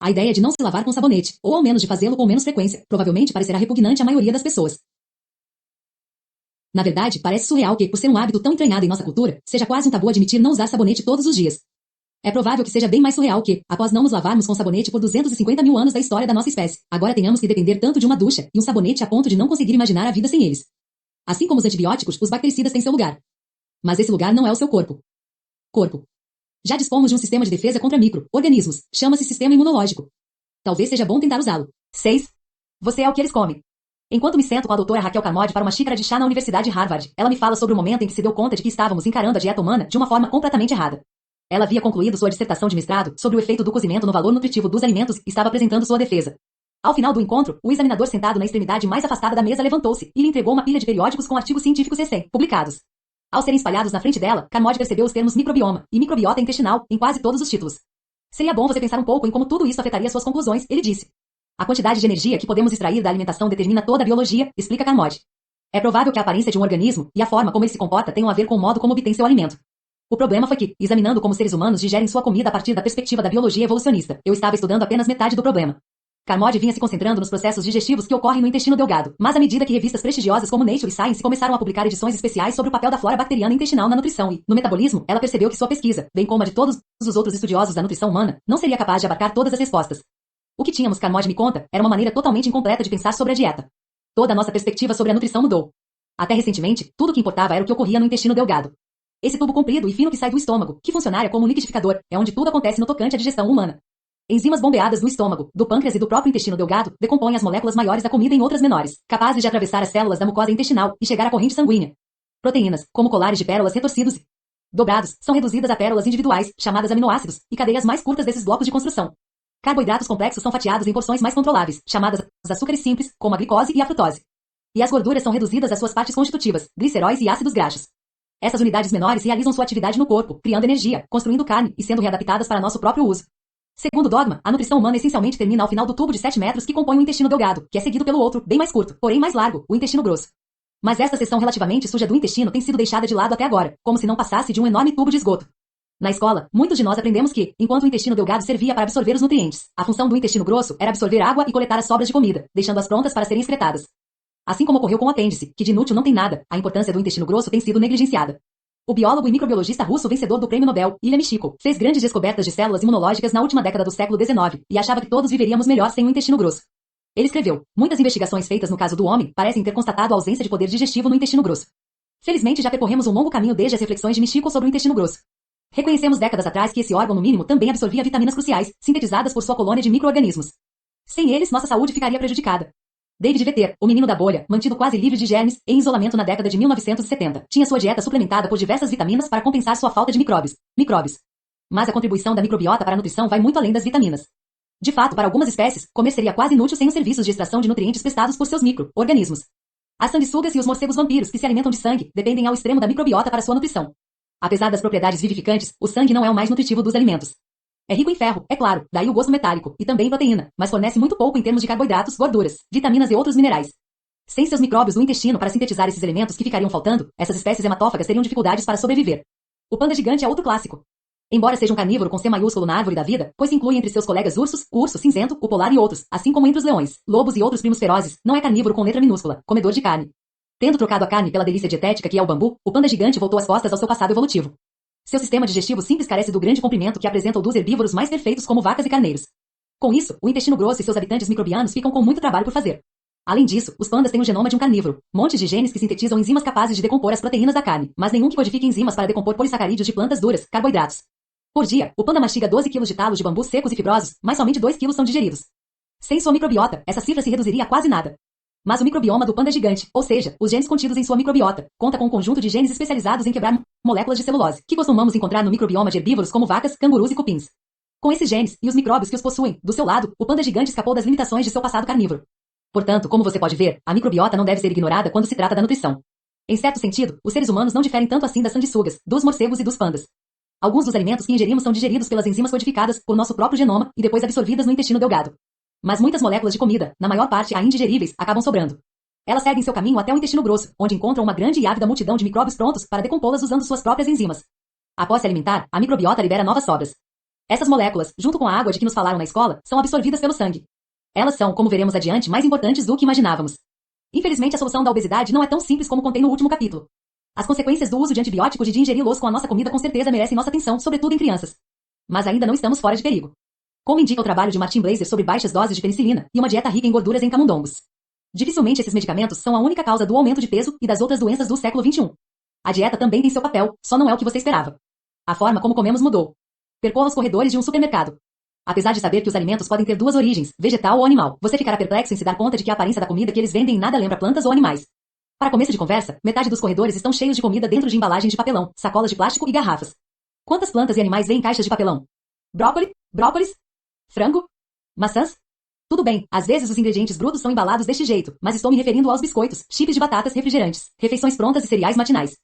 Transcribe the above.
A ideia de não se lavar com sabonete, ou ao menos de fazê-lo com menos frequência, provavelmente parecerá repugnante à maioria das pessoas. Na verdade, parece surreal que, por ser um hábito tão entranhado em nossa cultura, seja quase um tabu admitir não usar sabonete todos os dias. É provável que seja bem mais surreal que, após não nos lavarmos com sabonete por 250 mil anos da história da nossa espécie, agora tenhamos que depender tanto de uma ducha e um sabonete a ponto de não conseguir imaginar a vida sem eles. Assim como os antibióticos, os bactericidas têm seu lugar. Mas esse lugar não é o seu corpo. Corpo. Já dispomos de um sistema de defesa contra micro-organismos, chama-se sistema imunológico. Talvez seja bom tentar usá-lo. 6. Você é o que eles comem. Enquanto me sento com a doutora Raquel Carmody para uma xícara de chá na Universidade de Harvard, ela me fala sobre o momento em que se deu conta de que estávamos encarando a dieta humana de uma forma completamente errada. Ela havia concluído sua dissertação de mestrado sobre o efeito do cozimento no valor nutritivo dos alimentos e estava apresentando sua defesa. Ao final do encontro, o examinador sentado na extremidade mais afastada da mesa levantou-se e lhe entregou uma pilha de periódicos com artigos científicos recém-publicados. Ao serem espalhados na frente dela, Carmody percebeu os termos microbioma e microbiota intestinal em quase todos os títulos. Seria bom você pensar um pouco em como tudo isso afetaria suas conclusões, ele disse. A quantidade de energia que podemos extrair da alimentação determina toda a biologia, explica Carmody. É provável que a aparência de um organismo e a forma como ele se comporta tenham a ver com o modo como obtém seu alimento. O problema foi que, examinando como seres humanos digerem sua comida a partir da perspectiva da biologia evolucionista, eu estava estudando apenas metade do problema. Carmody vinha se concentrando nos processos digestivos que ocorrem no intestino delgado, mas à medida que revistas prestigiosas como Nature e Science começaram a publicar edições especiais sobre o papel da flora bacteriana intestinal na nutrição e, no metabolismo, ela percebeu que sua pesquisa, bem como a de todos os outros estudiosos da nutrição humana, não seria capaz de abarcar todas as respostas. O que tínhamos, Carmody me conta, era uma maneira totalmente incompleta de pensar sobre a dieta. Toda a nossa perspectiva sobre a nutrição mudou. Até recentemente, tudo o que importava era o que ocorria no intestino delgado. Esse tubo comprido e fino que sai do estômago, que funcionaria como um liquidificador, é onde tudo acontece no tocante à digestão humana. Enzimas bombeadas do estômago, do pâncreas e do próprio intestino delgado decompõem as moléculas maiores da comida em outras menores, capazes de atravessar as células da mucosa intestinal e chegar à corrente sanguínea. Proteínas, como colares de pérolas retorcidos e dobrados, são reduzidas a pérolas individuais, chamadas aminoácidos, e cadeias mais curtas desses blocos de construção. Carboidratos complexos são fatiados em porções mais controláveis, chamadas açúcares simples, como a glicose e a frutose. E as gorduras são reduzidas às suas partes constitutivas, gliceróis e ácidos graxos. Essas unidades menores realizam sua atividade no corpo, criando energia, construindo carne e sendo readaptadas para nosso próprio uso. Segundo o dogma, a nutrição humana essencialmente termina ao final do tubo de 7 metros que compõe o intestino delgado, que é seguido pelo outro, bem mais curto, porém mais largo, o intestino grosso. Mas esta seção relativamente suja do intestino tem sido deixada de lado até agora, como se não passasse de um enorme tubo de esgoto. Na escola, muitos de nós aprendemos que, enquanto o intestino delgado servia para absorver os nutrientes, a função do intestino grosso era absorver água e coletar as sobras de comida, deixando-as prontas para serem excretadas. Assim como ocorreu com o apêndice, que de inútil não tem nada, a importância do intestino grosso tem sido negligenciada. O biólogo e microbiologista russo vencedor do Prêmio Nobel, Ilya Mishkov, fez grandes descobertas de células imunológicas na última década do século XIX e achava que todos viveríamos melhor sem o intestino grosso. Ele escreveu: muitas investigações feitas no caso do homem parecem ter constatado a ausência de poder digestivo no intestino grosso. Felizmente já percorremos um longo caminho desde as reflexões de Mishkov sobre o intestino grosso. Reconhecemos décadas atrás que esse órgão no mínimo também absorvia vitaminas cruciais, sintetizadas por sua colônia de micro-organismos. Sem eles, nossa saúde ficaria prejudicada. David Vetter, o menino da bolha, mantido quase livre de germes, em isolamento na década de 1970, tinha sua dieta suplementada por diversas vitaminas para compensar sua falta de micróbios. Mas a contribuição da microbiota para a nutrição vai muito além das vitaminas. De fato, para algumas espécies, comer seria quase inútil sem os serviços de extração de nutrientes prestados por seus micro-organismos. As sanguessugas e os morcegos vampiros, que se alimentam de sangue, dependem ao extremo da microbiota para sua nutrição. Apesar das propriedades vivificantes, o sangue não é o mais nutritivo dos alimentos. É rico em ferro, é claro, daí o gosto metálico, e também em proteína, mas fornece muito pouco em termos de carboidratos, gorduras, vitaminas e outros minerais. Sem seus micróbios no intestino para sintetizar esses elementos que ficariam faltando, essas espécies hematófagas teriam dificuldades para sobreviver. O panda gigante é outro clássico. Embora seja um carnívoro com C maiúsculo na árvore da vida, pois se inclui entre seus colegas ursos, o urso cinzento, o polar e outros, assim como entre os leões, lobos e outros primos ferozes, não é carnívoro com letra minúscula, comedor de carne. Tendo trocado a carne pela delícia dietética que é o bambu, o panda gigante voltou as costas ao seu passado evolutivo. Seu sistema digestivo simples carece do grande comprimento que apresenta o dos herbívoros mais perfeitos como vacas e carneiros. Com isso, o intestino grosso e seus habitantes microbianos ficam com muito trabalho por fazer. Além disso, os pandas têm o genoma de um carnívoro, montes de genes que sintetizam enzimas capazes de decompor as proteínas da carne, mas nenhum que codifique enzimas para decompor polissacarídeos de plantas duras, carboidratos. Por dia, o panda mastiga 12 kg de talos de bambu secos e fibrosos, mas somente 2 kg são digeridos. Sem sua microbiota, essa cifra se reduziria a quase nada. Mas o microbioma do panda gigante, ou seja, os genes contidos em sua microbiota, conta com um conjunto de genes especializados em quebrar moléculas de celulose, que costumamos encontrar no microbioma de herbívoros como vacas, cangurus e cupins. Com esses genes e os micróbios que os possuem, do seu lado, o panda gigante escapou das limitações de seu passado carnívoro. Portanto, como você pode ver, a microbiota não deve ser ignorada quando se trata da nutrição. Em certo sentido, os seres humanos não diferem tanto assim das sanguessugas, dos morcegos e dos pandas. Alguns dos alimentos que ingerimos são digeridos pelas enzimas codificadas por nosso próprio genoma e depois absorvidas no intestino delgado. Mas muitas moléculas de comida, na maior parte ainda indigeríveis, acabam sobrando. Elas seguem seu caminho até o intestino grosso, onde encontram uma grande e ávida multidão de micróbios prontos para decompô-las usando suas próprias enzimas. Após se alimentar, a microbiota libera novas sobras. Essas moléculas, junto com a água de que nos falaram na escola, são absorvidas pelo sangue. Elas são, como veremos adiante, mais importantes do que imaginávamos. Infelizmente, a solução da obesidade não é tão simples como contém no último capítulo. As consequências do uso de antibióticos e de ingeri-los com a nossa comida com certeza merecem nossa atenção, sobretudo em crianças. Mas ainda não estamos fora de perigo. Como indica o trabalho de Martin Blaser sobre baixas doses de penicilina e uma dieta rica em gorduras em camundongos. Dificilmente esses medicamentos são a única causa do aumento de peso e das outras doenças do século XXI. A dieta também tem seu papel, só não é o que você esperava. A forma como comemos mudou. Percorra os corredores de um supermercado. Apesar de saber que os alimentos podem ter duas origens, vegetal ou animal, você ficará perplexo em se dar conta de que a aparência da comida que eles vendem nada lembra plantas ou animais. Para começo de conversa, metade dos corredores estão cheios de comida dentro de embalagens de papelão, sacolas de plástico e garrafas. Quantas plantas e animais vêm em caixas de papelão? Brócolis? Frango? Maçãs? Tudo bem, às vezes os ingredientes brutos são embalados deste jeito, mas estou me referindo aos biscoitos, chips de batatas, refrigerantes, refeições prontas e cereais matinais.